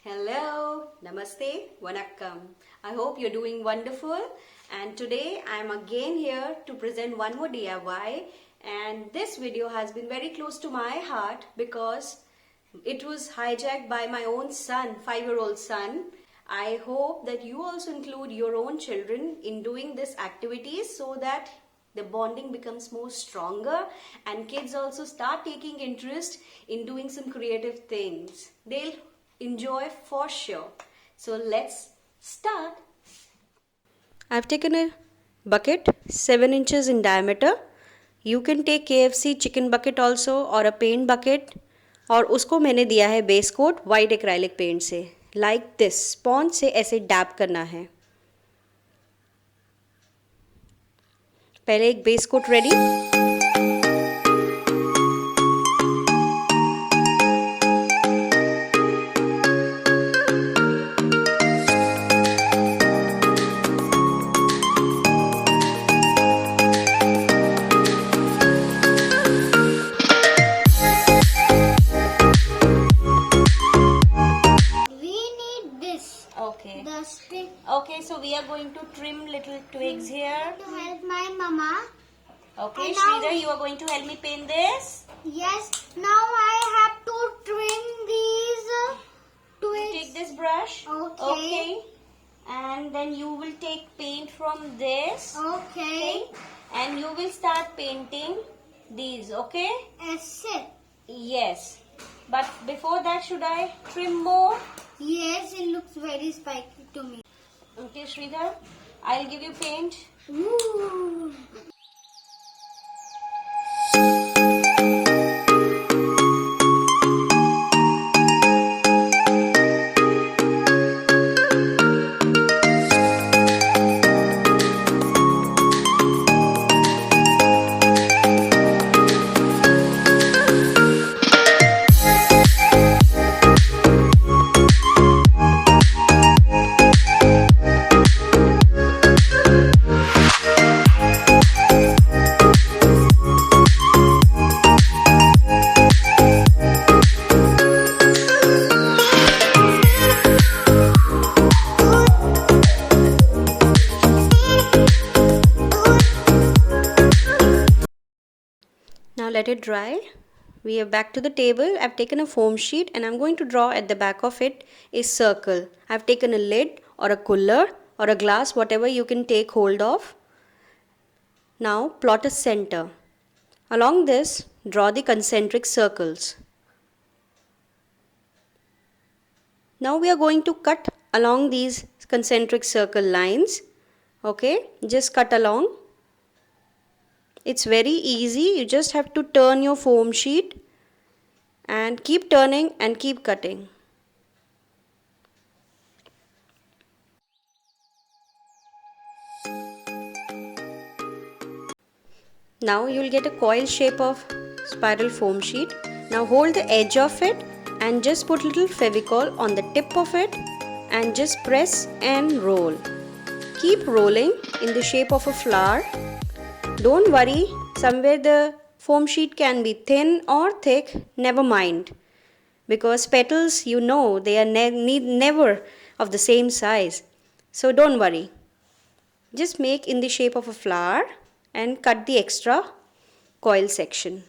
Hello, Namaste, Vanakkam. I hope you're doing wonderful. And today I'm again here to present one more DIY. And this video has been very close to my heart because it was hijacked by my own son, 5-year-old son. I hope that you also include your own children in doing this activities so that the bonding becomes more stronger and kids also start taking interest in doing some creative things. They'll enjoy for sure. So let's start. I've taken a bucket 7 inches in diameter. You can take KFC chicken bucket also or a paint bucket. और उसको मैंने दिया है base coat white acrylic paint से. Like this sponge से ऐसे dab करना है. पहले एक base coat ready. Okay, so we are going to trim little twigs here. To help my mama. Okay, Sridhar, you are going to help me paint this? Yes, now I have to trim these twigs. Take this brush. Okay. And then you will take paint from this. Okay. And you will start painting these, okay? Yes. Yes. But before that, should I trim more? Yes, it looks very spiky to me. Okay, Sridhar, I'll give you paint. Ooh. Now let it dry. We are back to the table. I've taken a foam sheet and I'm going to draw at the back of it a circle. I've taken a lid or a cooler or a glass, whatever you can take hold of. Now plot a center. Along this, draw the concentric circles. Now we are going to cut along these concentric circle lines. Okay, just cut along. It's very easy. You just have to turn your foam sheet and keep turning and keep cutting. Now you will get a coil shape of spiral foam sheet. Now hold the edge of it and just put little Fevicol on the tip of it and just press and roll. Keep rolling in the shape of a flower. Don't worry, somewhere the foam sheet can be thin or thick, never mind. Because petals, you know, they are never of the same size. So don't worry. Just make in the shape of a flower and cut the extra coil section.